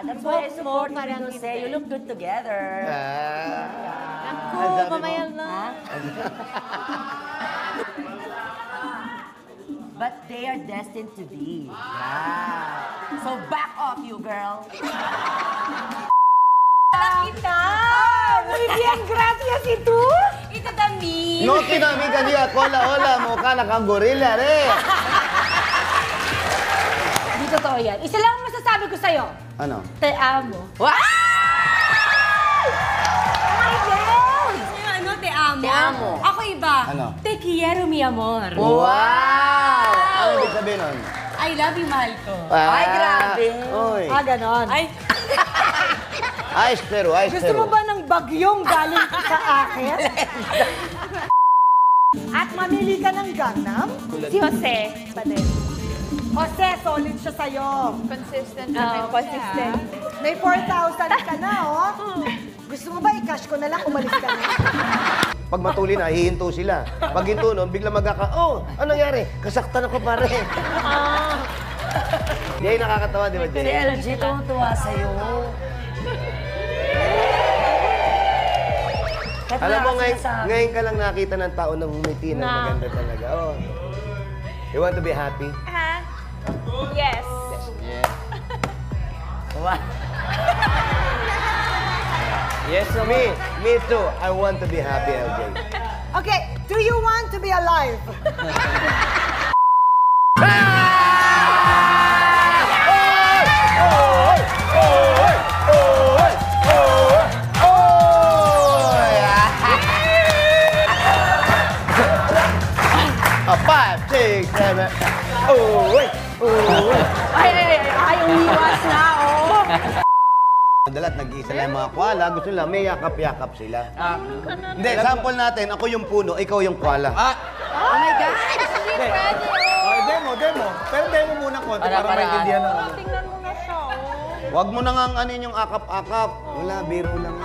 That's why I support you, Jose. You look good together. Naku, mamaya na. But they are destined to be. Yeah. So back off, you girl. Kita! Muy bien, gracias. ¿Y tú? Ito también. No kinamigan niyo at wala-wala mukha na kang gorilla, re. Hindi totoo yan. Isa lang ang masasabi ko sa'yo. Ano? Te amo. Wow! My God! Sa'yo ano, te amo? Te amo. Ako iba. Ano? Te quiero, mi amor. Wow! Ano ibig sabihin nun? I love you, mahal ko. Ay, grabe. Oy. Ganon. Ay, Ice pero, ice gusto pero. mo ba ng bagyong galing sa akin? At mamili ka ng Gangnam? Si Jose. Jose, solid siya sa'yo. Consistent naman. Consistent. May 4,000 ka na, oh. Gusto mo ba i-cash ko na lang, umalis ka na? Pag matuli na, hihinto sila. Pag hinto nun, bigla oh, anong nangyari? Kasaktan ako pare. Jay, nakakatawa, di ba, Si Jay? LG, tuwa sa'yo. Kahit Alam mo, wala ngayon, kasi nasabi. ngayon ka lang nakita ng tao na humiti na maganda talaga. Oh. You want to be happy? Yes. Wow. Yes, me too. I want to be happy, LJ. Okay, do you want to be alive? A 5, 6, 7. Oh, wait. Oh, wait. Ay, umiwas na, oh. Madalat nag-iisa lang yung mga koala. Gusto nila, may yakap-yakap sila. Hindi, sample natin. Ako yung puno, ikaw yung koala. Oh my God! Demo. Pero demo muna konti Para maintindihan ng Tingnan mo na siya, oh. Huwag mo nang anin yung akap-akap. Wala, biro lang.